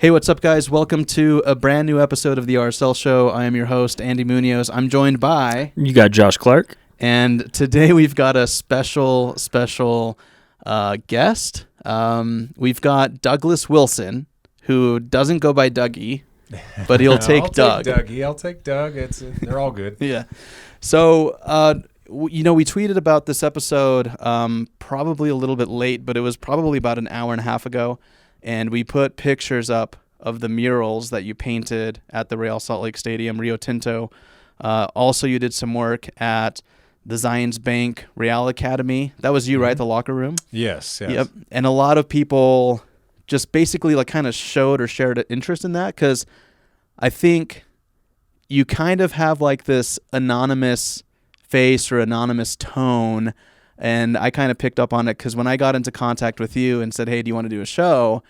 Hey, what's up, guys? Welcome to a brand new episode of the RSL Show. I am your host, Andy Munoz. I'm joined by... You got Josh Clark. And today we've got a special guest. We've got Douglas Wilson, who doesn't go by Dougie, but he'll take Doug. I'll take Doug. They're all good. Yeah. So, we tweeted about this episode probably a little bit late, but it was probably about an hour and a half ago. And we put pictures up of the murals that you painted at the Real Salt Lake Stadium, Rio Tinto. Also, you did some work at the Zions Bank Real Academy. That was you, right? The locker room? Yes. Yep. And a lot of people just basically like kind of showed or shared an interest in that because I think you kind of have like this anonymous face or anonymous tone. And I kind of picked up on it because when I got into contact with you and said, hey, do you want to do a show?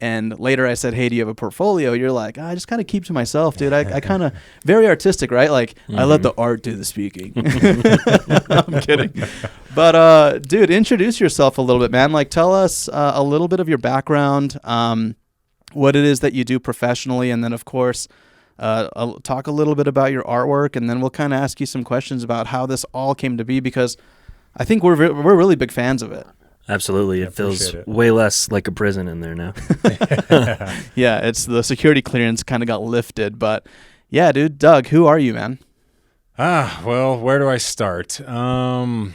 And later I said, hey, do you have a portfolio? You're like, I just kind of keep to myself, dude. I kind of, very artistic, right? Like, I let the art do the speaking. I'm kidding. But, dude, introduce yourself a little bit, man. Like, tell us a little bit of your background, what it is that you do professionally. And then, of course, I'll talk a little bit about your artwork. And then we'll kind of ask you some questions about how this all came to be because I think we're really big fans of it. Absolutely. It feels way less like a prison in there now. Yeah, it's the security clearance kind of got lifted. But yeah, dude, Doug, who are you, man? Well, where do I start? So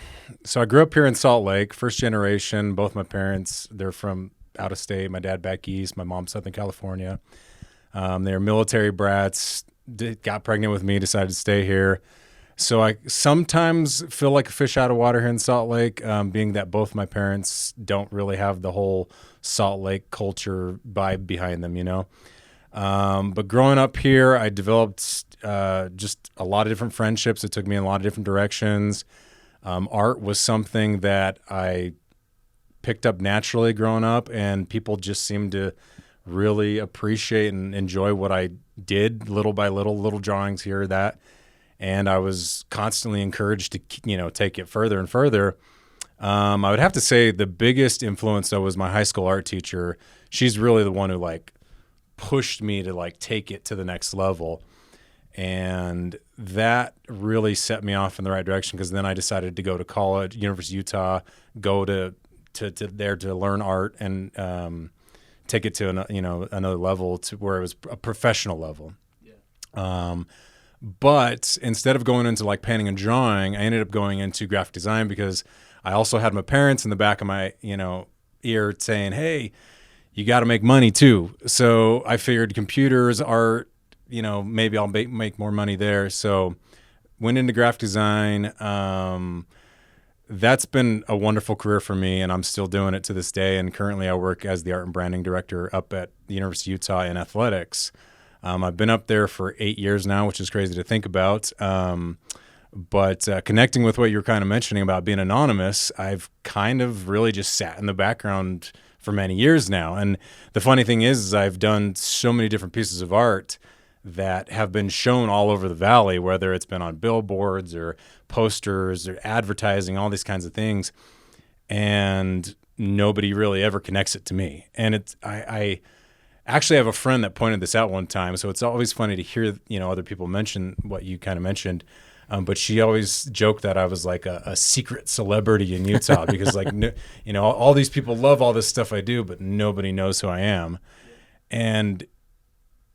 I grew up here in Salt Lake, first generation. Both my parents, they're from out of state. My dad back east, my mom Southern California. They're military brats, got pregnant with me, decided to stay here. So I sometimes feel like a fish out of water here in Salt Lake, being that both my parents don't really have the whole Salt Lake culture vibe behind them, you know. But growing up here, I developed just a lot of different friendships. It took me in a lot of different directions. Art was something that I picked up naturally growing up, and people just seemed to really appreciate and enjoy what I did little by little drawings here or that. And I was constantly encouraged to, take it further and further. I would have to say the biggest influence, though, was my high school art teacher. She's really the one who, pushed me to, take it to the next level. And that really set me off in the right direction because then I decided to go to college, University of Utah, go to there to learn art and take it to, another level to where it was a professional level. Yeah. But instead of going into painting and drawing, I ended up going into graphic design because I also had my parents in the back of my, ear saying, hey, you got to make money too. So I figured computers, art, maybe I'll make more money there. So went into graphic design. That's been a wonderful career for me, and I'm still doing it to this day. And currently I work as the art and branding director up at the University of Utah in athletics. I've been up there for 8 years now, which is crazy to think about. But connecting with what you're kind of mentioning about being anonymous, I've kind of really just sat in the background for many years now. And the funny thing is I've done so many different pieces of art that have been shown all over the valley, whether it's been on billboards or posters or advertising, all these kinds of things. And nobody really ever connects it to me. And I actually have a friend that pointed this out one time, so it's always funny to hear, other people mention what you kind of mentioned. But she always joked that I was like a secret celebrity in Utah because, all these people love all this stuff I do, but nobody knows who I am. And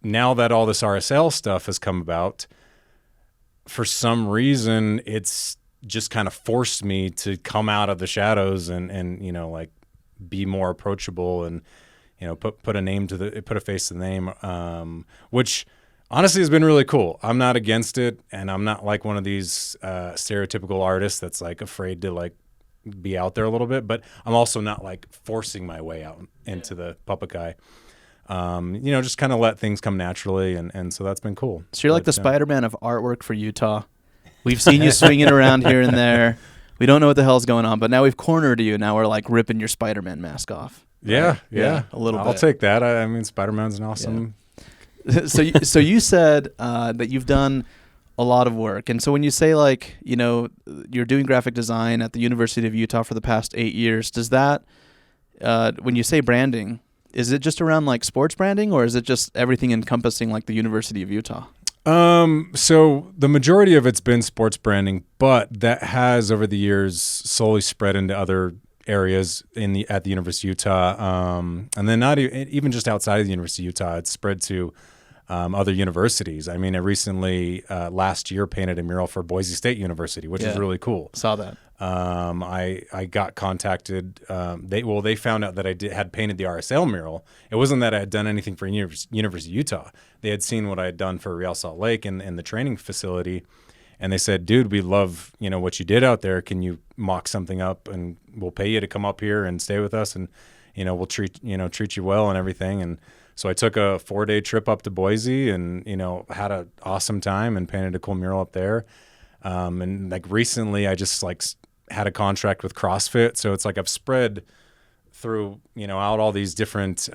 now that all this RSL stuff has come about, for some reason, it's just kind of forced me to come out of the shadows and be more approachable and put a name put a face to the name, which honestly has been really cool. I'm not against it, and I'm not like one of these stereotypical artists that's afraid to be out there a little bit. But I'm also not forcing my way out into the public eye. Just kind of let things come naturally, and so that's been cool. So you're the Spider-Man of artwork for Utah. We've seen you swinging around here and there. We don't know what the hell's going on, but now we've cornered you. Now we're ripping your Spider-Man mask off. Yeah, a little bit. I'll take that. I mean, Spider-Man's an awesome. Yeah. So you said that you've done a lot of work, and so when you say you're doing graphic design at the University of Utah for the past 8 years, does that when you say branding, is it just around like sports branding, or is it just everything encompassing like the University of Utah? So the majority of it's been sports branding, but that has over the years slowly spread into other areas at the University of Utah. And then not even just outside of the University of Utah, it's spread to other universities. I mean, I recently last year painted a mural for Boise State University, which is really cool. Saw that. I got contacted. They found out that I had painted the RSL mural. It wasn't that I had done anything for University of Utah. They had seen what I had done for Real Salt Lake and the training facility, and they said, "Dude, we love what you did out there. Can you mock something up, and we'll pay you to come up here and stay with us, and we'll treat you well and everything." And so I took a 4-day trip up to Boise, and had an awesome time and painted a cool mural up there. And like recently, I just like had a contract with CrossFit, so it's like I've spread through out all these different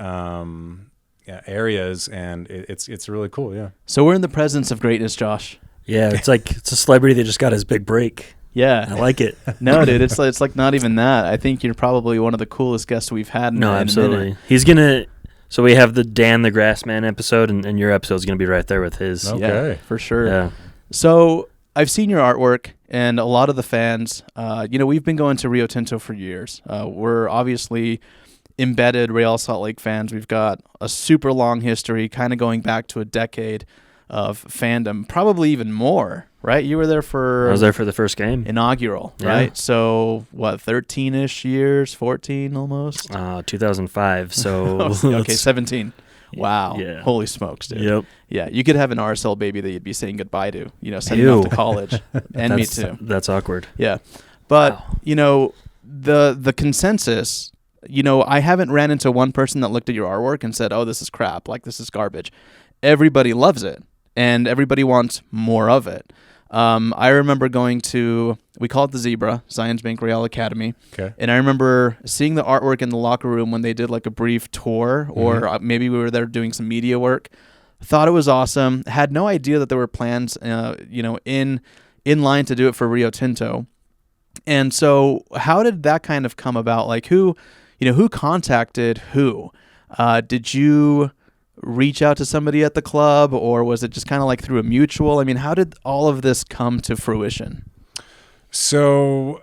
areas, and it's really cool. Yeah. So we're in the presence of greatness, Josh. Yeah, it's like it's a celebrity that just got his big break. Yeah, I like it. No, dude, it's like not even that. I think you're probably one of the coolest guests we've had. No, in absolutely. a minute. He's gonna. So we have the Dan the Grassman episode, and your episode's gonna be right there with his. Okay, yeah, for sure. Yeah. So I've seen your artwork, and a lot of the fans. We've been going to Rio Tinto for years. We're obviously embedded Real Salt Lake fans. We've got a super long history, kind of going back to a decade of fandom, probably even more, right? You were there for... I was there for the first game. Inaugural, Yeah. right? So, what, 13-ish years? 14 almost? 2005, so... okay, 17. Wow. Yeah. Holy smokes, dude. Yep. Yeah, you could have an RSL baby that you'd be saying goodbye to, sending off to college. And me too. That's awkward. Yeah. But, wow. The consensus... I haven't ran into one person that looked at your artwork and said, "Oh, this is crap, like this is garbage." Everybody loves it, and everybody wants more of it. I remember going to, we call it the Zebra, Zions Bank Real Academy. Okay. And I remember seeing the artwork in the locker room when they did like a brief tour, or maybe we were there doing some media work. Thought it was awesome. Had no idea that there were plans, in line to do it for Rio Tinto. And so how did that kind of come about? Like who contacted who? Did you reach out to somebody at the club, or was it just kind of like through a mutual? I mean, how did all of this come to fruition? So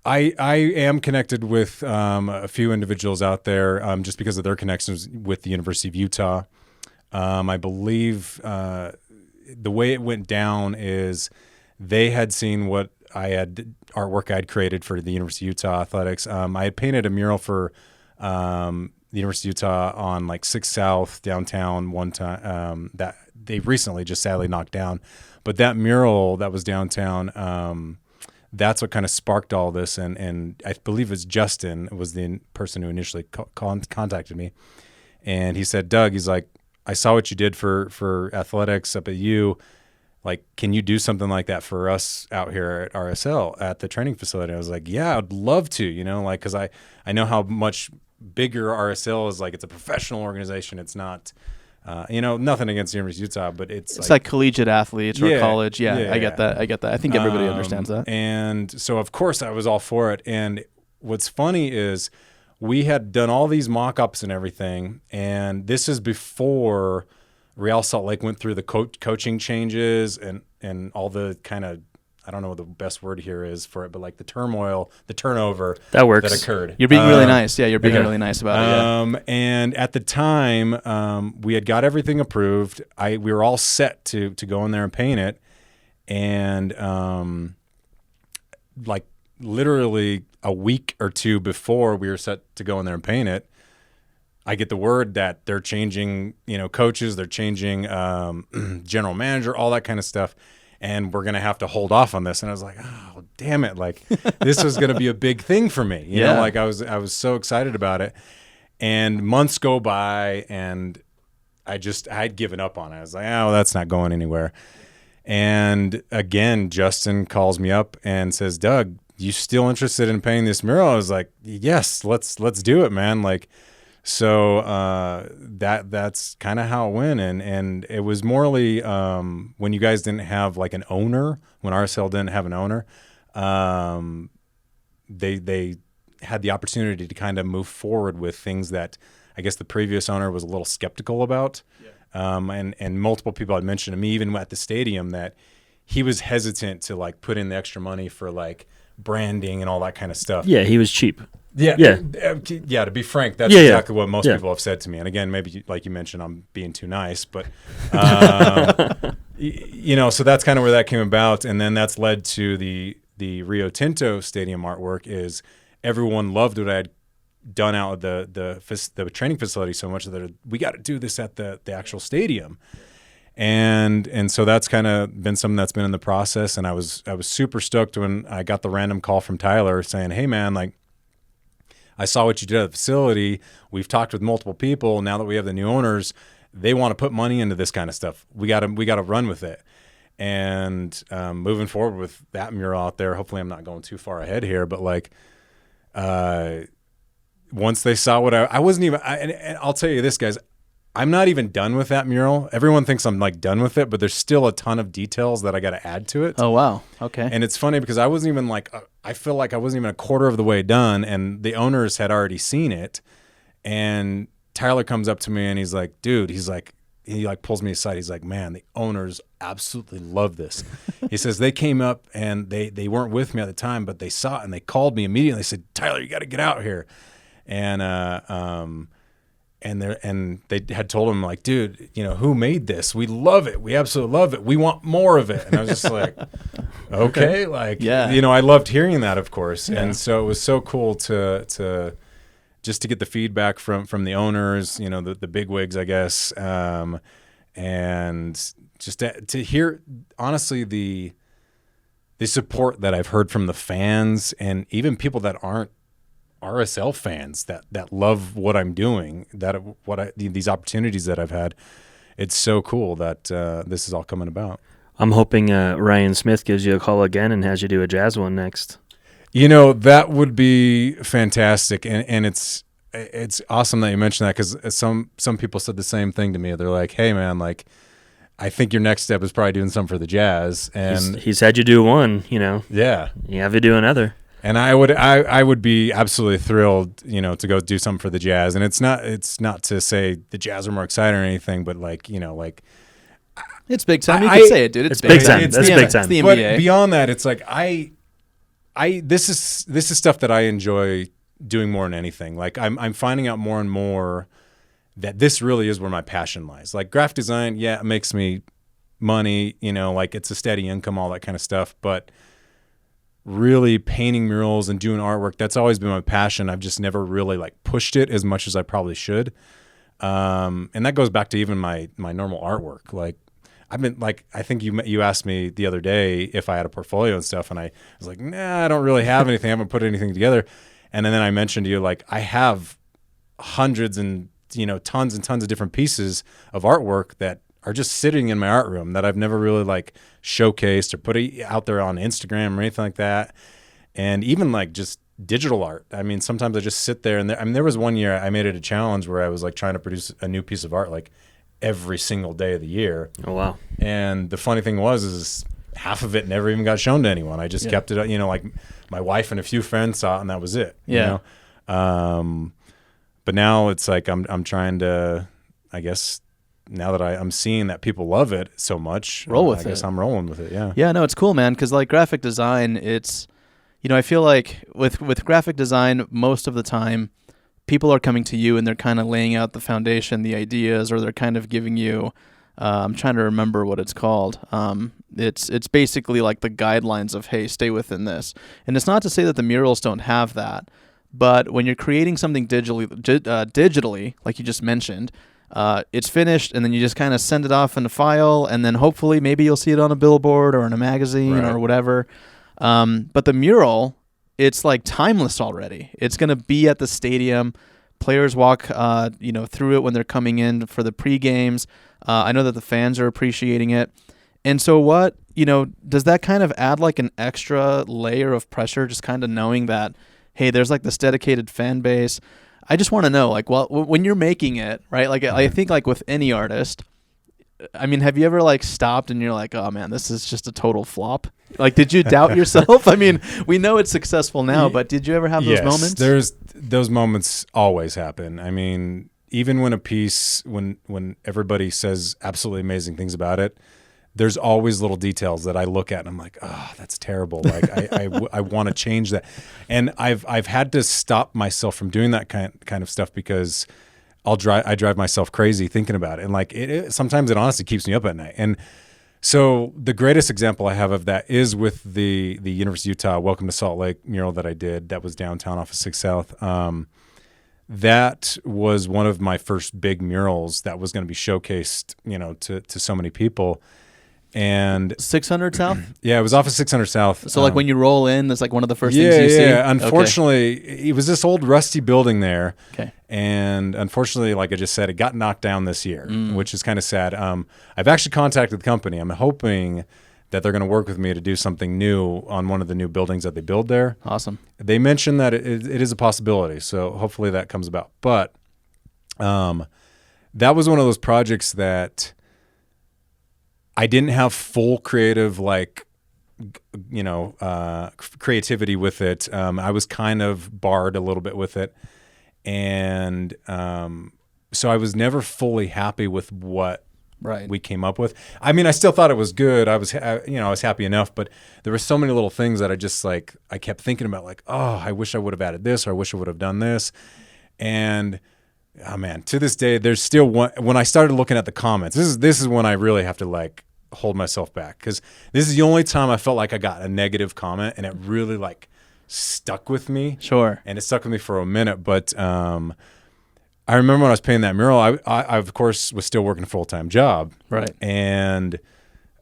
I am connected with a few individuals out there just because of their connections with the University of Utah. I believe the way it went down is they had seen what artwork I'd created for the University of Utah Athletics. I had painted a mural for the University of Utah on like 6 South downtown one time that they recently just sadly knocked down. But that mural that was downtown, that's what kind of sparked all this. And I believe it's Justin was the person who initially contacted me. And he said, "Doug," he's like, "I saw what you did for athletics up at U. Like, can you do something like that for us out here at RSL at the training facility?" I was like, "Yeah, I'd love to, because I know how much bigger RSL is. Like, it's a professional organization. It's not, nothing against the University of Utah, but it's like collegiate athletes or college. Yeah, yeah, I get that. I think everybody understands that. And so, of course, I was all for it. And what's funny is we had done all these mock-ups and everything, and this is before Real Salt Lake went through the coaching changes and all the kind of, I don't know what the best word here is for it, but like the turmoil, the turnover that works. that occurred. You're being really nice. Yeah, you're being really nice about it. Yeah. And at the time, we had got everything approved. We were all set to go in there and paint it. And like literally a week or two before we were set to go in there and paint it, I get the word that they're changing, coaches, they're changing general manager, all that kind of stuff, and we're going to have to hold off on this. And I was like, oh, damn it. Like, this was going to be a big thing for me. You know, like I was so excited about it. And months go by, and I'd given up on it. I was like, oh, that's not going anywhere. And again, Justin calls me up and says, "Doug, you still interested in painting this mural?" I was like, "Yes, let's do it, man." Like, so that's kind of how it went, and it was morely when you guys didn't have like an owner, when RSL didn't have an owner, they had the opportunity to kind of move forward with things that I guess the previous owner was a little skeptical about. And multiple people had mentioned to me, even at the stadium, that he was hesitant to like put in the extra money for like branding and all that kind of stuff. Yeah, he was cheap. Yeah. To be frank, that's exactly what most people have said to me. And again, maybe like you mentioned, I'm being too nice, but so that's kind of where that came about. And then that's led to the Rio Tinto Stadium artwork. Is everyone loved what I had done out of the training facility so much that we got to do this at the actual stadium. And so that's kind of been something that's been in the process. And I was super stoked when I got the random call from Tyler saying, "Hey man, like I saw what you did at the facility. We've talked with multiple people. Now that we have the new owners, they want to put money into this kind of stuff. We got to run with it." And moving forward with that mural out there, hopefully I'm not going too far ahead here, but like once they saw what I wasn't even, and I'll tell you this, guys, I'm not even done with that mural. Everyone thinks I'm like done with it, but there's still a ton of details that I got to add to it. Oh, wow. Okay. And it's funny because I wasn't even like, I feel like I wasn't even a quarter of the way done, and the owners had already seen it. And Tyler comes up to me and he's like, dude, he pulls me aside. He's like, man, the owners absolutely love this. He says they came up and they weren't with me at the time, but they saw it and they called me immediately. They said, Tyler, you got to get out here. And they had told him like, dude, who made this? We love it. We absolutely love it. We want more of it. And I was just like, okay, like, I loved hearing that, of course. Yeah. And so it was so cool to just to get the feedback from the owners, the bigwigs, I guess. And just to hear, honestly, the support that I've heard from the fans and even people that aren't RSL fans that love what I'm doing, these opportunities that I've had. It's so cool that this is all coming about. I'm hoping Ryan Smith gives you a call again and has you do a jazz one next. That would be fantastic, and it's awesome that you mentioned that, because some people said the same thing to me. They're like, "Hey, man, like, I think your next step is probably doing something for the Jazz." And he's had you do one, Yeah, you have to do another. And I would be absolutely thrilled, to go do something for the Jazz. And it's not to say the Jazz are more excited or anything, but it's big time. You can say it, dude. It's big time. That's big time. It's the NBA. But beyond that, it's like this is stuff that I enjoy doing more than anything. Like I'm finding out more and more that this really is where my passion lies. Like graphic design, yeah, it makes me money, like it's a steady income, all that kind of stuff, but really painting murals and doing artwork, that's always been my passion. I've just never really like pushed it as much as I probably should. And that goes back to even my normal artwork. Like I've been like, I think you asked me the other day if I had a portfolio and stuff, and I was like, nah, I don't really have anything. I haven't put anything together. And then I mentioned to you, like, I have hundreds and tons and tons of different pieces of artwork that are just sitting in my art room that I've never really like showcased or put out there on Instagram or anything like that. And even like just digital art. I mean, sometimes I just sit there and there was one year I made it a challenge where I was like trying to produce a new piece of art like every single day of the year. Oh, wow. And the funny thing is half of it never even got shown to anyone. I just kept it, like my wife and a few friends saw it and that was it. Yeah. But now it's like I'm trying to, I guess, now that I'm seeing that people love it so much, I guess I'm rolling with it. Yeah. Yeah, no, it's cool, man. Because like graphic design, it's, I feel like with graphic design, most of the time, people are coming to you and they're kind of laying out the foundation, the ideas, or they're kind of giving you. I'm trying to remember what it's called. It's basically like the guidelines of, hey, stay within this. And it's not to say that the murals don't have that, but when you're creating something digitally, like you just mentioned. It's finished, and then you just kind of send it off in a file, and then hopefully maybe you'll see it on a billboard or in a magazine or whatever. But the mural, it's like timeless already. It's going to be at the stadium. Players walk, through it when they're coming in for the pre-games. I know that the fans are appreciating it. And so what, does that kind of add like an extra layer of pressure, just kind of knowing that, hey, there's like this dedicated fan base. I just want to know, like, well, when you're making it, right? Like, I think, like, with any artist, I mean, have you ever, like, stopped and you're like, oh, man, this is just a total flop? Like, did you doubt yourself? I mean, we know it's successful now, but did you ever have those moments? Those moments always happen. I mean, even when a piece, when everybody says absolutely amazing things about it, there's always little details that I look at and I'm like, oh, that's terrible. Like I want to change that. And I've had to stop myself from doing that kind of stuff because I drive myself crazy thinking about it. And like sometimes it honestly keeps me up at night. And so the greatest example I have of that is with the University of Utah Welcome to Salt Lake mural that I did that was downtown off of 6 South. That was one of my first big murals that was going to be showcased, to so many people. And 600 South? Yeah, it was off of 600 South. So like when you roll in, that's like one of the first things you see? Yeah. Unfortunately, it was this old rusty building there. Okay. And unfortunately, like I just said, it got knocked down this year, which is kind of sad. I've actually contacted the company. I'm hoping that they're going to work with me to do something new on one of the new buildings that they build there. Awesome. They mentioned that it is a possibility, so hopefully that comes about. But that was one of those projects that I didn't have full creative, creativity with it. I was kind of barred a little bit with it. And so I was never fully happy with what we came up with. I mean, I still thought it was good. I was happy enough, but there were so many little things that I just I kept thinking about I wish I would have added this, or I wish I would have done this. And oh man, to this day, there's still one. When I started looking at the comments, this is when I really have to hold myself back, because this is the only time I felt like I got a negative comment, and it really stuck with me. Sure. And it stuck with me for a minute, but I remember when I was painting that mural, I of course was still working a full-time job. Right. And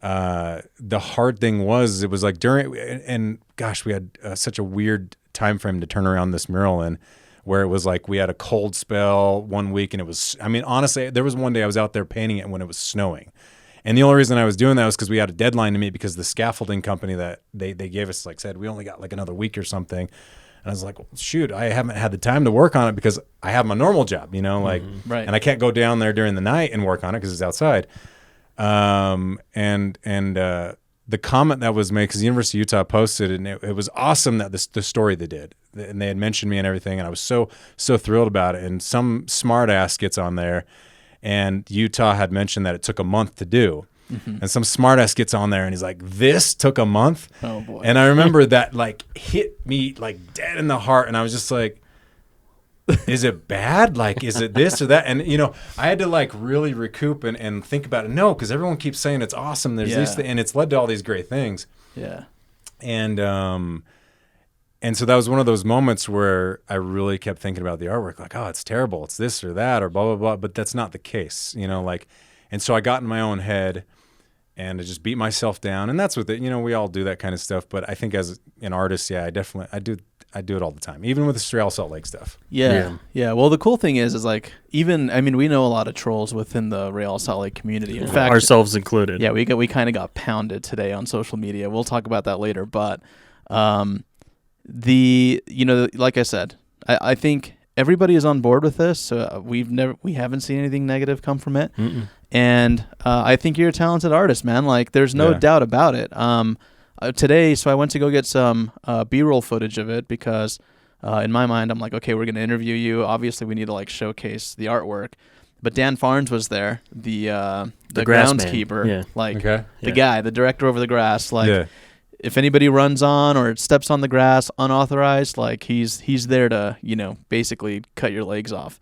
the hard thing was, it was during, and gosh, we had such a weird time frame to turn around this mural in, where it was we had a cold spell one week, and it was, I mean, honestly, there was one day I was out there painting it when it was snowing. And the only reason I was doing that was because we had a deadline to meet, because the scaffolding company that they gave us said we only got another week or something. And I was like, well, shoot, I haven't had the time to work on it because I have my normal job, Right. And I can't go down there during the night and work on it because it's outside. And the comment that was made, because the University of Utah posted, and it was awesome that the story they did, and they had mentioned me and everything, and I was so thrilled about it. And some smart ass gets on there, and Utah had mentioned that it took a month to do. Mm-hmm. And some smart ass gets on there and he's like, this took a month? Oh boy. And I remember that hit me dead in the heart. And I was just like, is it bad? Is it this or that? And, I had to really recoup and think about it. No, because everyone keeps saying it's awesome. There's these things, and it's led to all these great things. Yeah. And so that was one of those moments where I really kept thinking about the artwork, oh, it's terrible. It's this or that or blah, blah, blah. But that's not the case, and so I got in my own head and I just beat myself down. And that's with it. We all do that kind of stuff. But I think as an artist, I do it all the time, even with the Real Salt Lake stuff. Yeah. Well, the cool thing is we know a lot of trolls within the Real Salt Lake community. In fact, ourselves included. Yeah, we kind of got pounded today on social media. We'll talk about that later. But like I said, I think everybody is on board with this. So we haven't seen anything negative come from it. Mm-mm. And I think you're a talented artist, man. There's no doubt about it. Today, so I went to go get some B-roll footage of it because in my mind, I'm like, okay, we're going to interview you. Obviously, we need to showcase the artwork. But Dan Farnes was there, the groundskeeper, guy, the director over the grass. If anybody runs on or steps on the grass unauthorized, he's there to basically cut your legs off.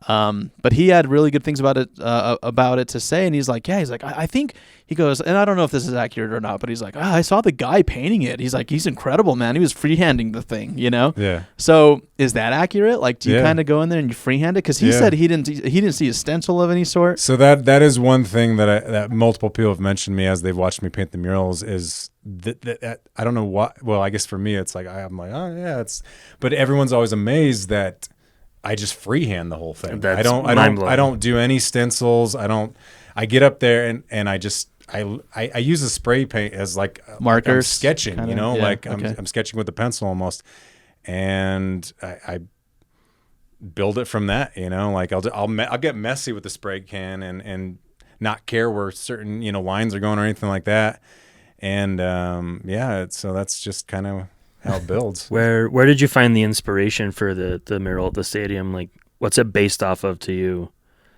But he had really good things about it to say, and he's like, I think, he goes, and I don't know if this is accurate or not, but he's like, I saw the guy painting it. He's like, he's incredible, man. He was freehanding the thing, Yeah. So is that accurate? Do you kind of go in there and you freehand it? Because he said he didn't see a stencil of any sort. So that is one thing that multiple people have mentioned me as they've watched me paint the murals is that I don't know what. Well, I guess for me it's I'm like, oh yeah, but everyone's always amazed that I just freehand the whole thing. That's I don't do any stencils. I get up there and I use a spray paint as markers, I'm sketching, kinda? I'm sketching with a pencil almost, and I build it from that. I'll get messy with the spray can and not care where certain lines are going or anything like that. And so that's just kind of how it builds. Where did you find the inspiration for the mural at the stadium? What's it based off of to you?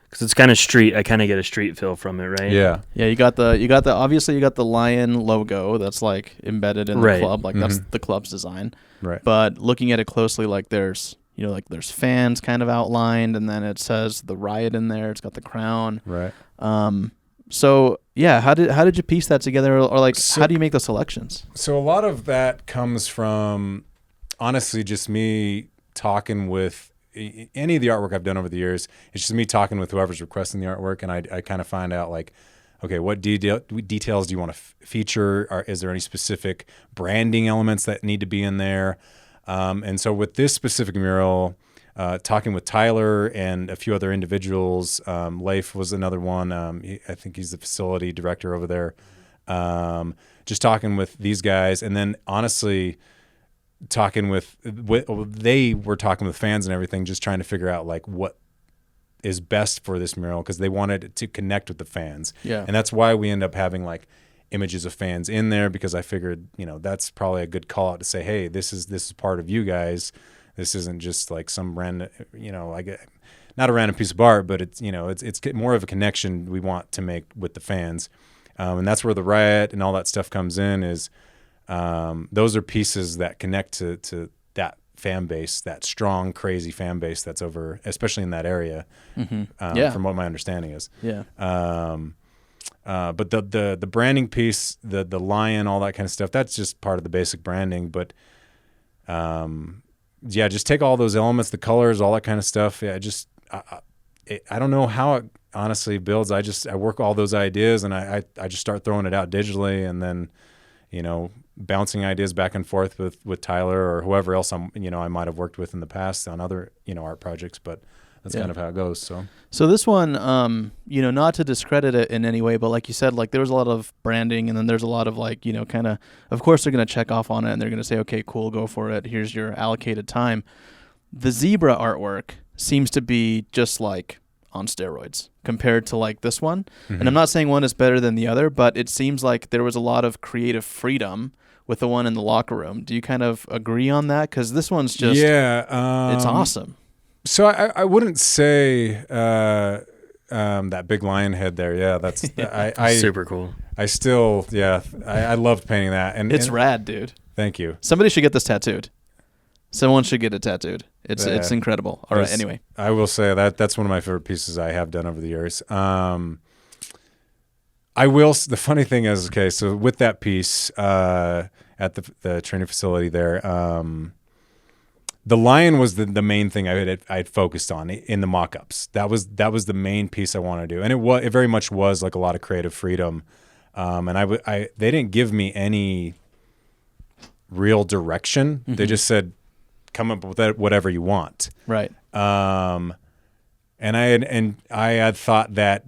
Because it's kind of street. I kind of get a street feel from it, right? Yeah. Yeah, you got the obviously you got the lion logo that's like embedded in the club, like that's the club's design. Right. But looking at it closely, like there's there's fans kind of outlined, and then it says the riot in there. It's got the crown. Right. So yeah, how did you piece that together, or like how do you make the selections? So a lot of that comes from honestly just me talking with any of the artwork I've done over the years. It's just me talking with whoever's requesting the artwork, and I kind of find out like, okay, what details do you want to feature? Or is there any specific branding elements that need to be in there? And so with this specific mural, talking with Tyler and a few other individuals, Leif was another one. I think he's the facility director over there. Just talking with these guys, and then honestly talking they were talking with fans and everything, just trying to figure out like what is best for this mural, because they wanted it to connect with the fans. Yeah. And that's why we end up having like images of fans in there, because I figured, that's probably a good call out to say, hey, this is part of you guys. This isn't just like some random, not a random piece of art, but it's more of a connection we want to make with the fans. And that's where the riot and all that stuff comes in, is those are pieces that connect to that fan base, that strong, crazy fan base that's over, especially in that area, from what my understanding is. Yeah. But the branding piece, the lion, all that kind of stuff, that's just part of the basic branding. But just take all those elements, the colors, all that kind of stuff. Yeah, I don't know how it honestly builds. I work all those ideas, and I just start throwing it out digitally, and then bouncing ideas back and forth with Tyler or whoever else I might have worked with in the past on other art projects. But that's kind of how it goes. So this one, not to discredit it in any way, but like you said, like there was a lot of branding, and then there's a lot of like, kind of course they're going to check off on it, and they're going to say, okay, cool, go for it. Here's your allocated time. The zebra artwork seems to be just like on steroids compared to like this one. Mm-hmm. And I'm not saying one is better than the other, but it seems like there was a lot of creative freedom with the one in the locker room. Do you kind of agree on that? Because this one's just, it's awesome. So I wouldn't say that big lion head there. Yeah, that's I super cool. I still, I loved painting that. And it's rad, dude. Thank you. Somebody should get this tattooed. Someone should get it tattooed. It's incredible. All right, anyway. I will say that's one of my favorite pieces I have done over the years. The funny thing is, okay, so with that piece at the training facility there, the lion was the main thing I'd focused on in the mock-ups. That was the main piece I wanted to do, and it very much was like a lot of creative freedom. And they didn't give me any real direction. Mm-hmm. They just said, come up with whatever you want. Right. And I had thought that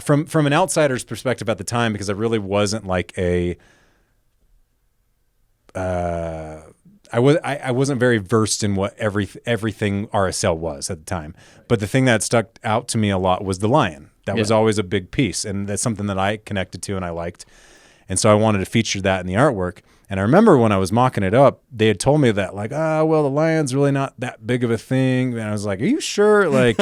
from an outsider's perspective at the time, because I really wasn't like I wasn't very versed in what everything RSL was at the time. But the thing that stuck out to me a lot was the lion. That was always a big piece, and that's something that I connected to and I liked. And so I wanted to feature that in the artwork. And I remember when I was mocking it up, they had told me that like, the lion's really not that big of a thing. And I was like, are you sure? Like,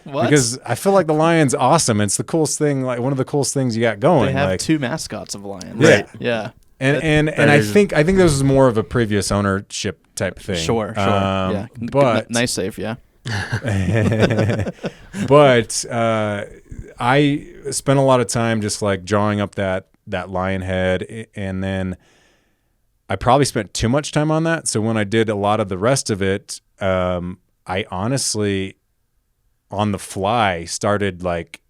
because I feel like the lion's awesome. It's the coolest thing, like one of the coolest things you got going. They have like, 2 mascots of lions. Right. Yeah. And I think this was more of a previous ownership type thing. Sure. Yeah. But nice save. Yeah. But I spent a lot of time just like drawing up that lion head, and then I probably spent too much time on that. So when I did a lot of the rest of it, I honestly, on the fly, started like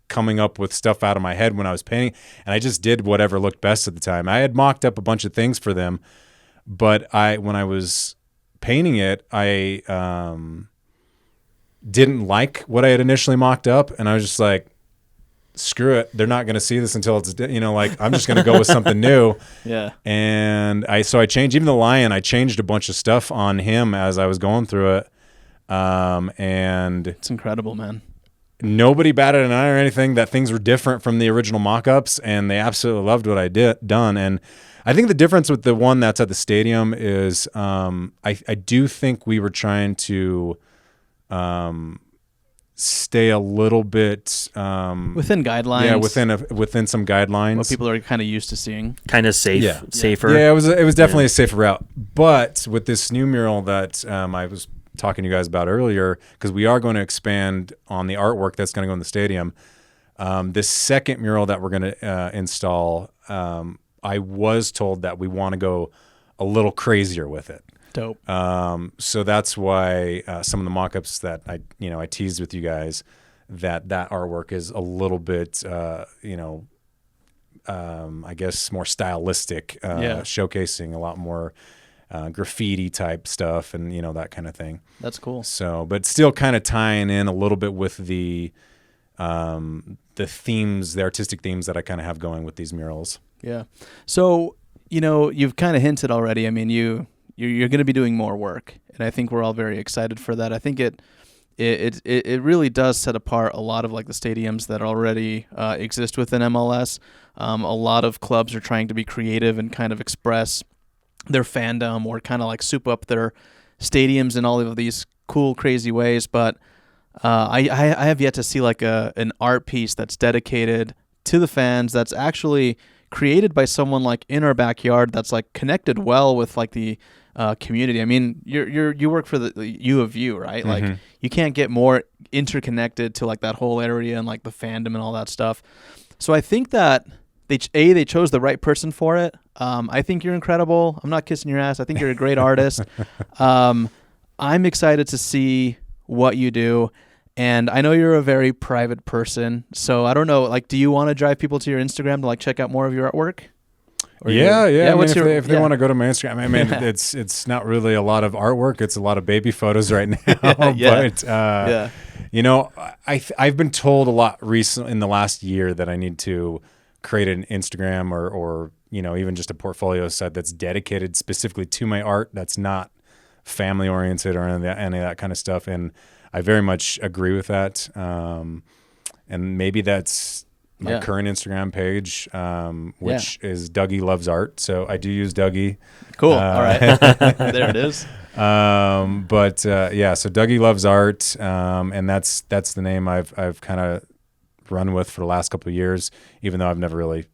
coming up with stuff out of my head when I was painting, and I just did whatever looked best at the time. I had mocked up a bunch of things for them, but when I was painting it, I didn't like what I had initially mocked up, and I was just like, screw it, they're not going to see this until it's, I'm just going to go with something new. Yeah. And I changed, even the lion, I changed a bunch of stuff on him as I was going through it. And it's incredible, man. Nobody batted an eye or anything that things were different from the original mock-ups, and they absolutely loved what I done. And I think the difference with the one that's at the stadium is I do think we were trying to stay a little bit within guidelines. Yeah, within some guidelines. What people are kind of used to seeing. Kind of safer. Yeah, it was definitely a safer route. But with this new mural that I was talking to you guys about earlier, because we are going to expand on the artwork that's going to go in the stadium. This second mural that we're going to install, I was told that we want to go a little crazier with it. Dope. So that's why some of the mock-ups that I teased with you guys, that artwork is a little bit, I guess more stylistic, showcasing a lot more graffiti type stuff and that kind of thing. That's cool. So, but still kind of tying in a little bit with the themes, the artistic themes that I kind of have going with these murals. Yeah. So, you've kind of hinted already. I mean, you're going to be doing more work, and I think we're all very excited for that. I think it really does set apart a lot of like the stadiums that already exist within MLS. A lot of clubs are trying to be creative and kind of express their fandom or kind of like soup up their stadiums in all of these cool, crazy ways. But I have yet to see like an art piece that's dedicated to the fans, that's actually created by someone like in our backyard, that's like connected well with like the community. I mean, you work for the U of U, right? Mm-hmm. Like you can't get more interconnected to like that whole area and like the fandom and all that stuff. So I think that they chose the right person for it. I think you're incredible. I'm not kissing your ass. I think you're a great artist. I'm excited to see what you do. And I know you're a very private person, so I don't know. Like, do you want to drive people to your Instagram to like check out more of your artwork? Yeah. I mean, if they want to go to my Instagram, I mean, it's not really a lot of artwork. It's a lot of baby photos right now. But I've been told a lot recently in the last year that I need to create an Instagram or even just a portfolio site that's dedicated specifically to my art. That's not family oriented or any of that kind of stuff. And I very much agree with that. And maybe that's my current Instagram page, which is Dougie Loves Art. So I do use Dougie. Cool. All right. There it is. So Dougie Loves Art. And that's the name I've kind of run with for the last couple of years, even though I've never really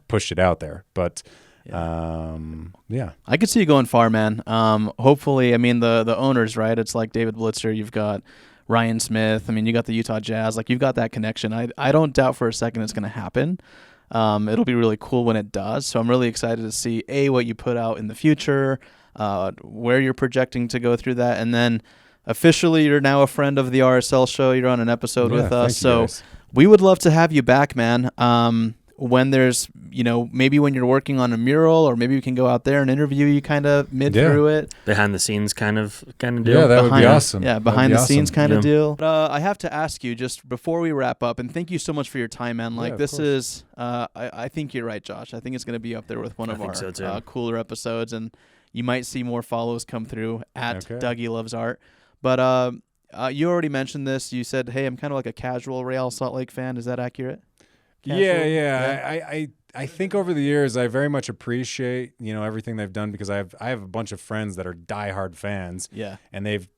pushed it out there. But I could see you going far, man. Hopefully, I mean the owners, right? It's like David Blitzer, you've got Ryan Smith. I mean, you got the Utah Jazz. Like you've got that connection. I don't doubt for a second it's going to happen. It'll be really cool when it does. So I'm really excited to see what you put out in the future, where you're projecting to go through that, and then officially you're now a friend of the RSL Show. You're on an episode with us, so we would love to have you back, man. When there's, maybe when you're working on a mural, or maybe we can go out there and interview you kind of through it. Behind the scenes kind of deal. Yeah, that would be awesome. Yeah, behind the scenes kind of deal. I have to ask you just before we wrap up, and thank you so much for your time, man. Like this is, I think you're right, Josh. I think it's going to be up there with one of our cooler episodes, and you might see more follows come through at Dougie Loves Art. But you already mentioned this. You said, hey, I'm kind of like a casual Real Salt Lake fan. Is that accurate? Casual? Yeah. I think over the years I very much appreciate everything they've done, because I have a bunch of friends that are diehard fans. Yeah. And they've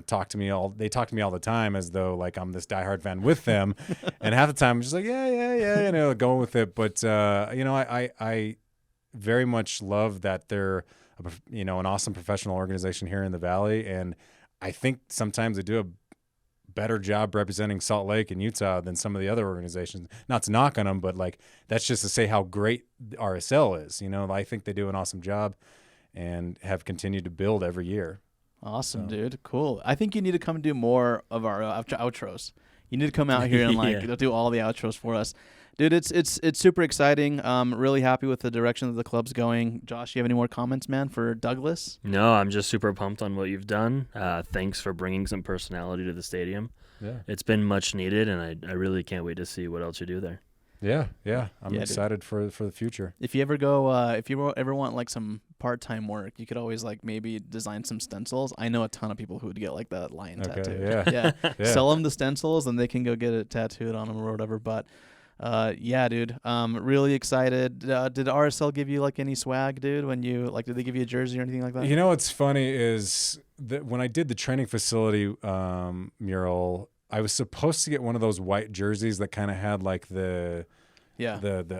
talked to me all the time as though like I'm this diehard fan with them, and half the time I'm just like going with it. But I very much love that they're an awesome professional organization here in the Valley, and I think sometimes they do a better job representing Salt Lake and Utah than some of the other organizations. Not to knock on them, but like that's just to say how great RSL is. I think they do an awesome job and have continued to build every year. Awesome, dude. Cool. I think you need to come do more of our outros. You need to come out here and do all the outros for us. Dude, it's super exciting. Really happy with the direction that the club's going. Josh, you have any more comments, man, for Douglas? No, I'm just super pumped on what you've done. Thanks for bringing some personality to the stadium. Yeah, it's been much needed, and I really can't wait to see what else you do there. Yeah. I'm excited for the future. If you ever go, if you ever want like some part-time work, you could always like maybe design some stencils. I know a ton of people who would get like that lion tattoo. Yeah. Sell them the stencils, and they can go get it tattooed on them or whatever. But Yeah, dude. Really excited. Did RSL give you like any swag, dude? When you like, did they give you a jersey or anything like that? You know what's funny is that when I did the training facility mural, I was supposed to get one of those white jerseys that kind of had like the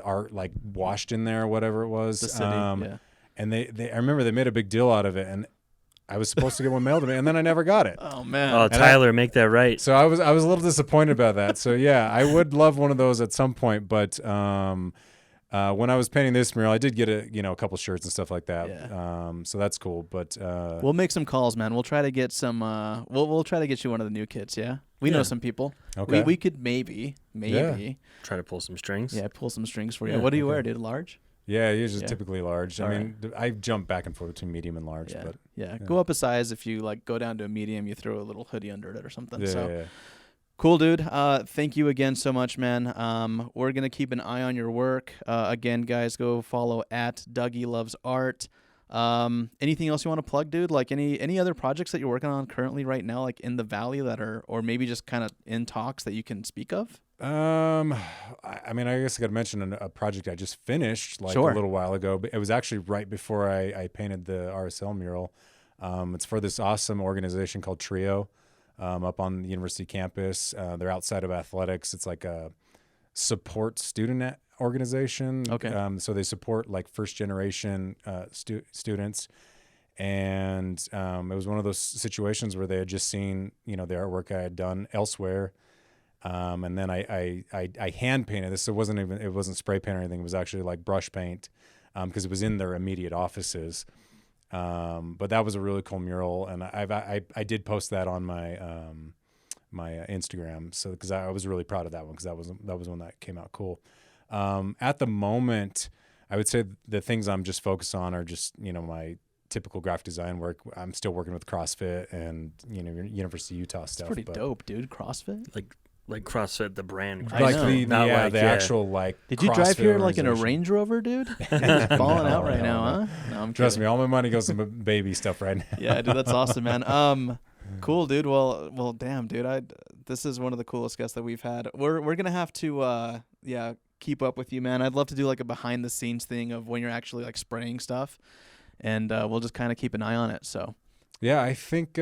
art like washed in there or whatever it was. The city. Yeah. And I remember they made a big deal out of it, and I was supposed to get one mailed to me, and then I never got it. Oh man. Oh, Tyler, make that right. So I was a little disappointed about that. So yeah, I would love one of those at some point, but when I was painting this mural, I did get a couple shirts and stuff like that. Yeah. So that's cool. But we'll make some calls, man. We'll try to get some. We'll try to get you one of the new kits. Yeah, we know some people. Okay. We could maybe try to pull some strings. Yeah, pull some strings for you. Yeah, What do you wear, dude? Large? Yeah, usually typically large. All I mean, I jump back and forth between medium and large. Yeah. But Yeah. Go up a size. If you like go down to a medium, you throw a little hoodie under it or something. yeah, So yeah. cool, dude. Thank you again so much, man. We're gonna keep an eye on your work. Again, guys, go follow at Dougie Loves Art. Anything else you want to plug, dude? Like any other projects that you're working on currently right now, like in the Valley that are, or maybe just kind of in talks that you can speak of? I mean, I guess I got to mention a project I just finished like a little while ago, but it was actually right before I painted the RSL mural. It's for this awesome organization called Trio, up on the university campus. They're outside of athletics. It's like a support student organization. Okay. So they support like first generation students. And it was one of those situations where they had just seen, the artwork I had done elsewhere. And then I hand painted this. It wasn't spray paint or anything. It was actually like brush paint, because it was in their immediate offices. But that was a really cool mural, and I did post that on my my Instagram. So because I was really proud of that one, because that was one that came out cool. At the moment, I would say the things I'm just focused on are just my typical graphic design work. I'm still working with CrossFit and University of Utah stuff. Pretty dope, dude. CrossFit. Like CrossFit, the brand. I Like know. the actual like. Did you CrossFit drive here like in a organization. Range Rover, dude? You're balling out right now, huh? No, I'm Trust kidding. me, all my money goes to baby stuff right now. Yeah, dude, that's awesome, man. Cool, dude. Well, damn, dude. This is one of the coolest guests that we've had. We're gonna have to, keep up with you, man. I'd love to do like a behind the scenes thing of when you're actually like spraying stuff, and we'll just kind of keep an eye on it. So. Yeah, I think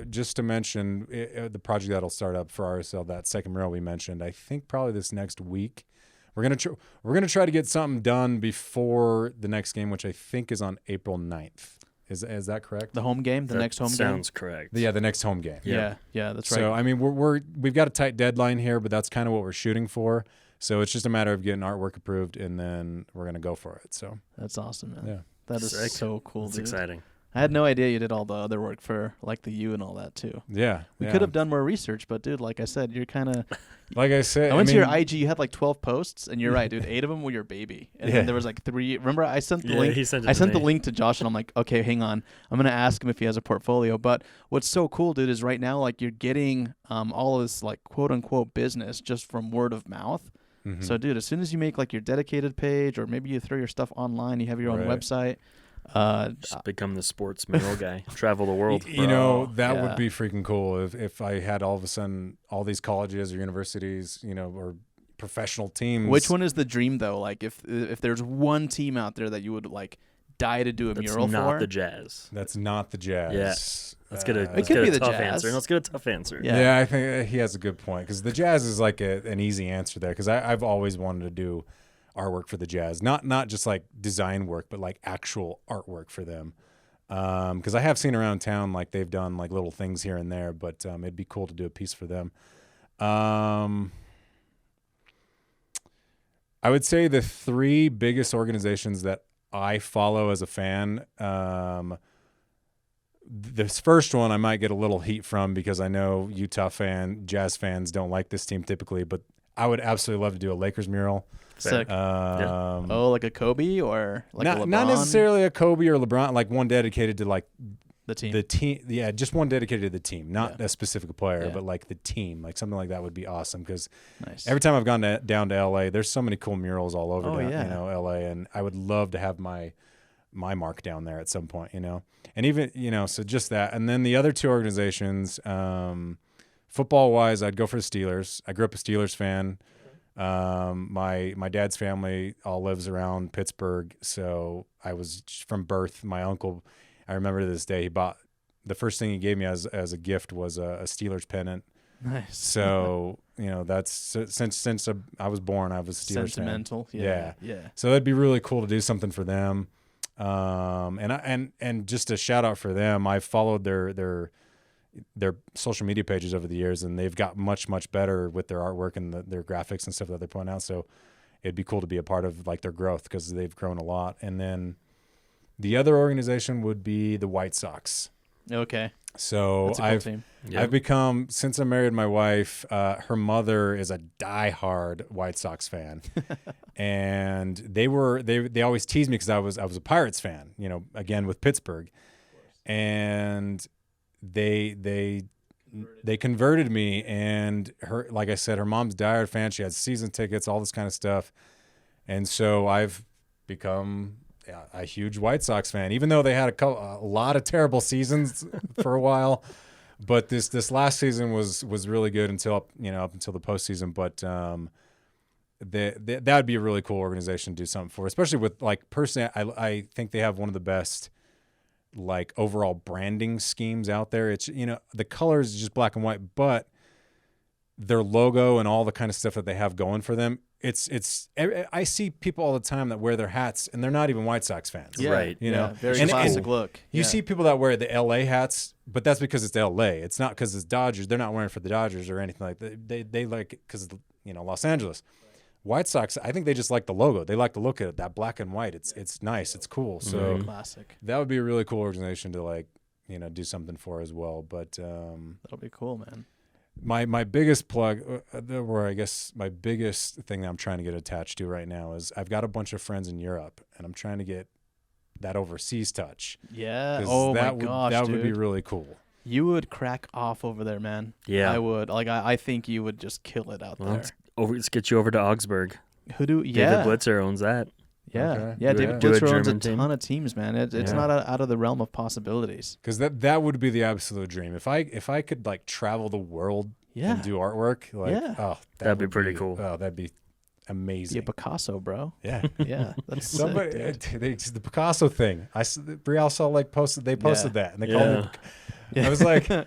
just to mention the project that'll start up for RSL, that second mural we mentioned, I think probably this next week, we're gonna try to get something done before the next game, which I think is on April 9th. Is that correct? The home game, the next home game. Sounds correct. Yeah, the next home game. Yeah, that's right. So I mean, we've got a tight deadline here, but that's kind of what we're shooting for. So it's just a matter of getting artwork approved, and then we're gonna go for it. So that's awesome, man. Yeah, that is Sick. so cool, It's dude. exciting. I had no idea you did all the other work for like the U and all that too. yeah. We could have done more research, but dude, like I said, you're kind of. Like I said, I went to your IG. You had like 12 posts, and you're right, dude. 8 of them were your baby, and then there was like 3. Remember, I sent the link. He sent it I to sent the me. link to Josh, and I'm like, okay, hang on. I'm gonna ask him if he has a portfolio. But what's so cool, dude, is right now like you're getting all of this like quote unquote business just from word of mouth. Mhm. So, dude, as soon as you make like your dedicated page, or maybe you throw your stuff online, you have your own Right. website. Just become the sports mural guy. Travel the world. That Yeah. would be freaking cool if I had all of a sudden all these colleges or universities, or professional teams. Which one is the dream though? Like if there's one team out there that you would like die to do a That's mural not for. the Jazz. That's not the Jazz. Yeah. Let's get a, It let's could get be a the tough Jazz. answer. Let's get a tough answer. Yeah. Yeah, I think he has a good point, because the Jazz is like an easy answer there, because I've always wanted to do artwork for the Jazz, not just like design work, but like actual artwork for them. Because I have seen around town like they've done like little things here and there, but it'd be cool to do a piece for them. I would say the 3 biggest organizations that I follow as a fan. This first one I might get a little heat from, because I know Jazz fans don't like this team typically, but I would absolutely love to do a Lakers mural. Sick. Like a Kobe or like a LeBron? Not necessarily a Kobe or LeBron, like one dedicated to like The team. the team. Yeah, just one dedicated to the team, not a specific player, Yeah. but like the team. Like something like that would be awesome, because Nice. every time I've gone down to LA, there's so many cool murals all over LA, and I would love to have my mark down there at some point, and even, so just that. And then the other 2 organizations, football wise, I'd go for the Steelers. I grew up a Steelers fan. My dad's family all lives around Pittsburgh, so I was from birth. My uncle, I remember to this day, he bought the first thing he gave me as a gift was a Steelers pennant. Nice. So that's since I was born, I was a Steelers Sentimental. fan. Yeah. So that'd be really cool to do something for them. And just a shout out for them. I've followed their social media pages over the years, and they've got much better with their artwork and their graphics and stuff that they point out. So it'd be cool to be a part of like their growth because they've grown a lot. And then the other organization would be the White Sox. Okay. So That's a cool team. I've become, since I married my wife, her mother is a diehard White Sox fan, and they always teased me because I was a Pirates fan, again with Pittsburgh, and they converted me, and her, like I said, her mom's diehard fan. She had season tickets, all this kind of stuff, and so I've become a huge White Sox fan, even though they had a lot of terrible seasons for a while. But this last season was really good until up until the postseason. But that would be a really cool organization to do something for, especially with like personally, I think they have one of the best like overall branding schemes out there. It's the colors is just black and white, but their logo and all the kind of stuff that they have going for them. I see people all the time that wear their hats and they're not even White Sox fans. Yeah, right. Very classic look. You see people that wear the LA hats, but that's because it's LA. It's not because it's Dodgers. They're not wearing it for the Dodgers or anything like that. They like it because Los Angeles. White Sox, I think they just like the logo. They like to look at it, that black and white. It's nice. It's cool. So classic. That would be a really cool organization to like do something for as well. But that'll be cool, man. My biggest plug, or I guess my biggest thing that I'm trying to get attached to right now is I've got a bunch of friends in Europe, and I'm trying to get that overseas touch. Yeah. Oh my gosh, that dude. would be really cool. You would crack off over there, man. Yeah, I would. Like I think you would just kill it out there. Let's get you over to Augsburg. David Blitzer owns that. Yeah, Okay. yeah. David Blitzer owns a team. ton of teams, man. It's not out of the realm of possibilities. Because that would be the absolute dream. If I could like travel the world and do artwork, that'd be pretty cool. Oh, that'd be amazing. Be a Picasso, bro. Yeah, yeah. That's somebody. sick, dude. The Picasso thing. Real Salt Lake posted. They posted that, and they called me. I was like, they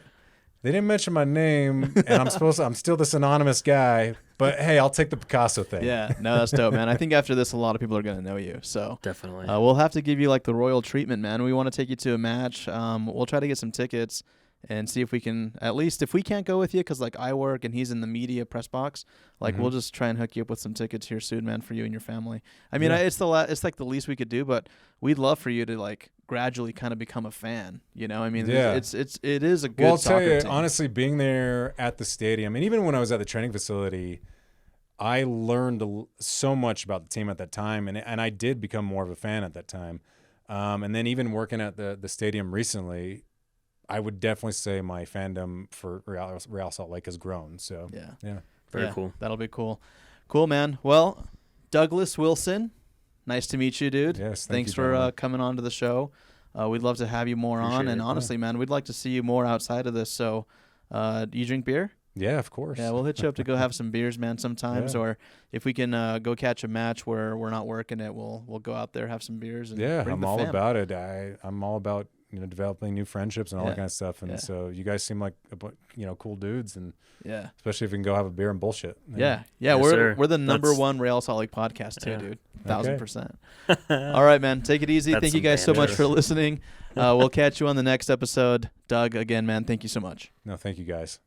didn't mention my name, and I'm still this anonymous guy. But hey, I'll take the Picasso thing. Yeah, no, that's dope, man. I think after this, a lot of people are gonna know you. So definitely, we'll have to give you like the royal treatment, man. We want to take you to a match. We'll try to get some tickets and see if we can, at least if we can't go with you, because like I work and he's in the media press box, like we'll just try and hook you up with some tickets here soon, man, for you and your family. I mean, it's like the least we could do, but we'd love for you to like gradually kind of become a fan. I mean, it is a good. Well, I'll tell you team. honestly, being there at the stadium, and even when I was at the training facility, I learned so much about the team at that time, and I did become more of a fan at that time. And then even working at the stadium recently, I would definitely say my fandom for Real Salt Lake has grown. So yeah, very cool. That'll be cool. Cool, man. Well, Douglas Wilson, nice to meet you, dude. Yes, thanks for coming on to the show. We'd love to have you more on, and honestly, man, we'd like to see you more outside of this. So, do you drink beer? Yeah, of course. Yeah, we'll hit you up to go have some beers, man, sometimes. Or if we can go catch a match where we're not working it, we'll go out there, have some beers. And bring I'm all about it. I'm all about developing new friendships and all that kind of stuff. And so you guys seem like cool dudes, and especially if we can go have a beer and bullshit. Yeah. Yes, we're the number one Real Salt Lake podcast too, dude. 1,000%. All right, man. Take it easy. Thank you guys so much for listening. We'll catch you on the next episode. Doug, again, man, thank you so much. No, thank you guys.